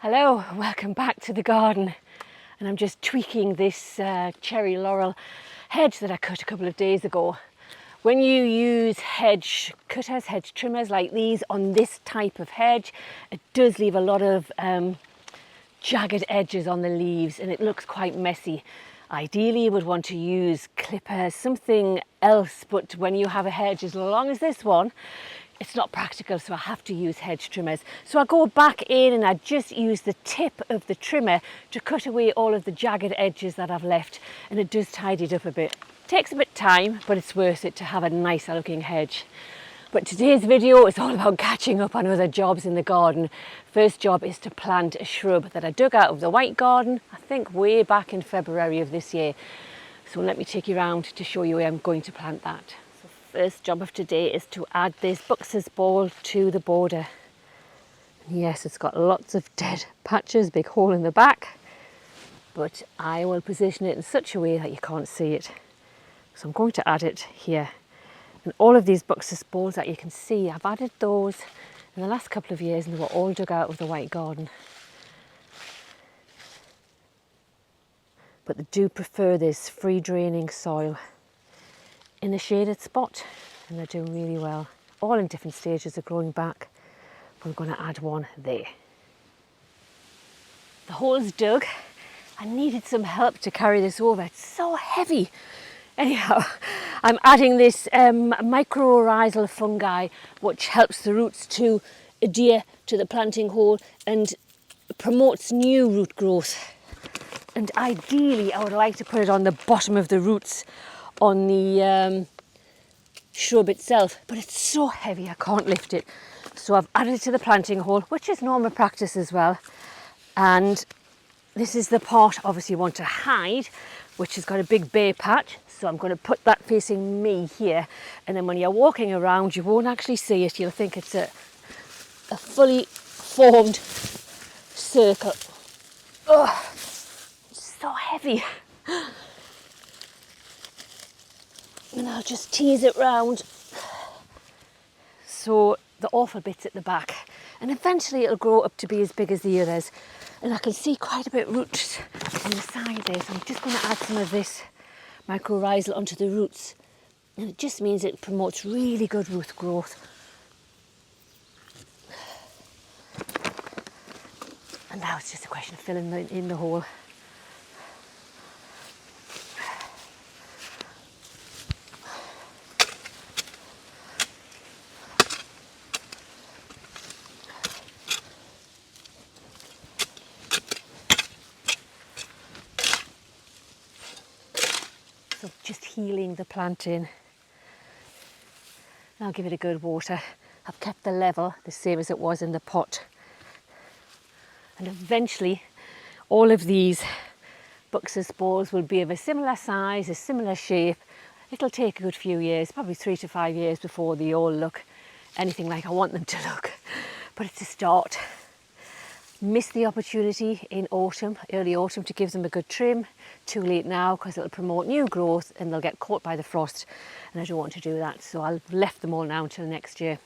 Hello, welcome back to the garden. And I'm just tweaking this cherry laurel hedge that I cut a couple of days ago. When you use hedge cutters, hedge trimmers like these on this type of hedge, it does leave a lot of jagged edges on the leaves and it looks quite messy. Ideally you would want to use clippers, something else, but when you have a hedge as long as this one, it's not practical, so I have to use hedge trimmers. So I go back in and I just use the tip of the trimmer to cut away all of the jagged edges that I've left, and it does tidy it up a bit. Takes a bit of time, but it's worth it to have a nicer looking hedge. But today's video is all about catching up on other jobs in the garden. First job is to plant a shrub that I dug out of the white garden, I think way back in February of this year. So let me take you around to show you where I'm going to plant that. First job of today is to add this buxus ball to the border. Yes, it's got lots of dead patches, big hole in the back, but I will position it in such a way that you can't see it. So I'm going to add it here. And all of these buxus balls that you can see, I've added those in the last couple of years and they were all dug out of the white garden. But they do prefer this free draining soil in a shaded spot, and they're doing really well. All in different stages of growing back. I'm going to add one there. The hole's dug. I needed some help to carry this over. It's so heavy. Anyhow, I'm adding this mycorrhizal fungi, which helps the roots to adhere to the planting hole and promotes new root growth. And ideally, I would like to put it on the bottom of the roots on the shrub itself, but it's so heavy I can't lift it. So I've added it to the planting hole, which is normal practice as well. And this is the part obviously you want to hide, which has got a big bare patch. So I'm going to put that facing me here, and then when you're walking around you won't actually see it. You'll think it's a fully formed circle. Oh, it's so heavy. And I'll just tease it round so the awful bit's at the back, and eventually it'll grow up to be as big as the others. And I can see quite a bit roots on the side there, so I'm just going to add some of this mycorrhizal onto the roots, and it just means it promotes really good root growth. And now it's just a question of filling in the hole. So just healing the plant in. I'll give it a good water. I've kept the level the same as it was in the pot. And eventually all of these buxus balls will be of a similar size, a similar shape. It'll take a good few years, probably 3 to 5 years before they all look anything like I want them to look. But it's a start. Missed the opportunity in autumn, early autumn, to give them a good trim. Too late now because it'll promote new growth and they'll get caught by the frost, and I don't want to do that, so I've left them all now until next year.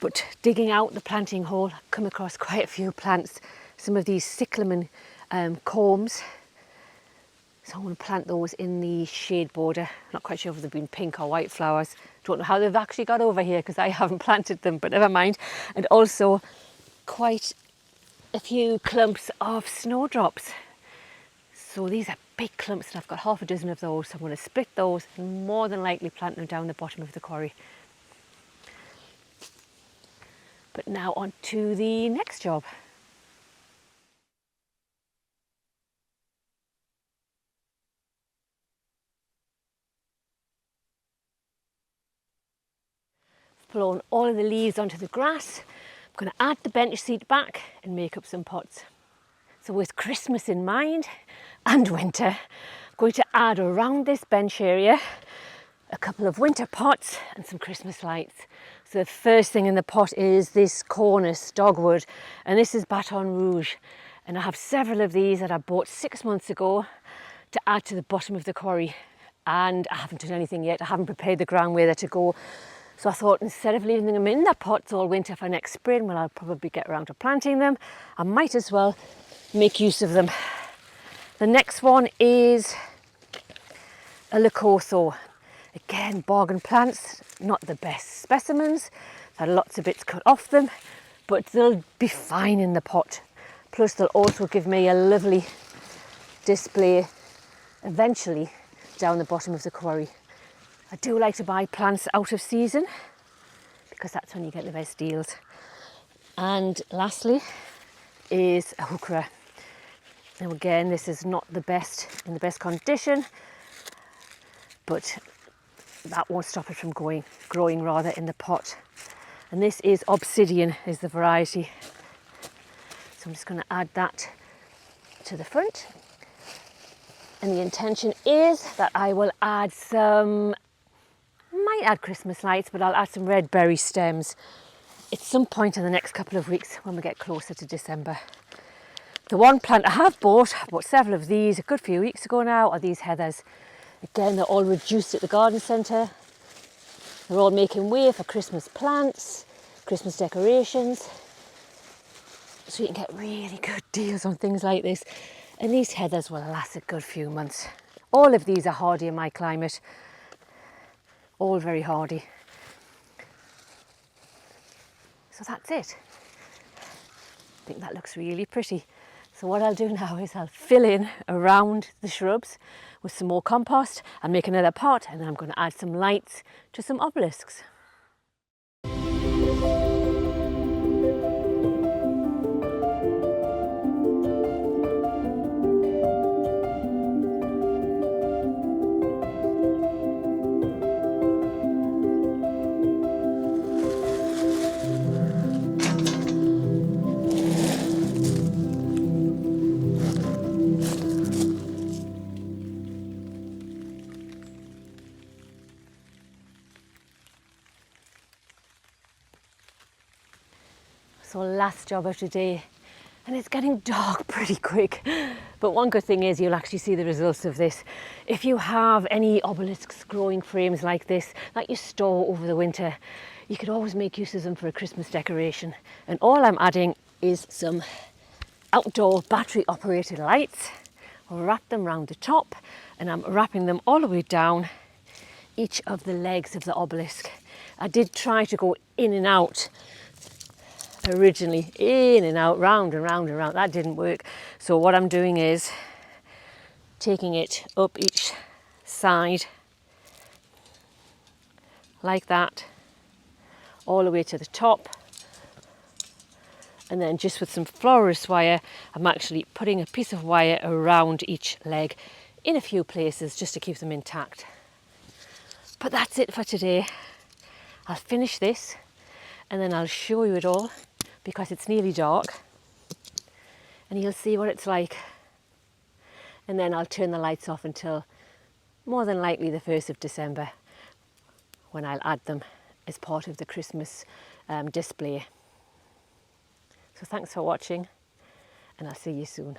But digging out the planting hole, I've come across quite a few plants, some of these cyclamen corms. So I'm going to plant those in the shade border. Not quite sure if they've been pink or white flowers. Don't know how they've actually got over here because I haven't planted them, but never mind. And also quite a few clumps of snowdrops. So these are big clumps and I've got half a dozen of those. So I'm going to split those and more than likely plant them down the bottom of the quarry. But now on to the next job. I've blown all of the leaves onto the grass. I'm going to add the bench seat back and make up some pots. So with Christmas in mind and winter, I'm going to add around this bench area a couple of winter pots and some Christmas lights. So the first thing in the pot is this cornice dogwood, and this is Baton Rouge. And I have several of these that I bought 6 months ago to add to the bottom of the quarry. And I haven't done anything yet. I haven't prepared the ground where they're to go. So I thought instead of leaving them in their pots all winter for next spring, when I'll probably get around to planting them, I might as well make use of them. The next one is a Leucotho. Again, bargain plants, not the best specimens. I've had lots of bits cut off them, but they'll be fine in the pot. Plus they'll also give me a lovely display eventually down the bottom of the quarry. I do like to buy plants out of season because that's when you get the best deals. And lastly is a heuchera. Now again, this is not the best in the best condition, but that won't stop it from growing rather in the pot. And this is obsidian is the variety. So I'm just going to add that to the front. And the intention is that I will add might add Christmas lights, but I'll add some red berry stems at some point in the next couple of weeks when we get closer to December. The one plant I bought several of these a good few weeks ago now, are these heathers. Again, they're all reduced at the garden centre. They're all making way for Christmas plants, Christmas decorations. So you can get really good deals on things like this. And these heathers will last a good few months. All of these are hardy in my climate. All very hardy. So that's it. I think that looks really pretty. So what I'll do now is I'll fill in around the shrubs with some more compost and make another pot, and then I'm going to add some lights to some obelisks. So last job of today, and it's getting dark pretty quick. But one good thing is you'll actually see the results of this. If you have any obelisks growing frames like this, that you store over the winter, you could always make use of them for a Christmas decoration. And all I'm adding is some outdoor battery operated lights. I'll wrap them around the top, and I'm wrapping them all the way down each of the legs of the obelisk. I did try to go in and out originally, in and out, round and round and round. That didn't work. So what I'm doing is taking it up each side like that, all the way to the top. And then just with some fluorescent wire, I'm actually putting a piece of wire around each leg in a few places just to keep them intact. But that's it for today. I'll finish this and then I'll show you it all, because it's nearly dark, and you'll see what it's like. And then I'll turn the lights off until more than likely the 1st of December, when I'll add them as part of the Christmas display. So thanks for watching, and I'll see you soon.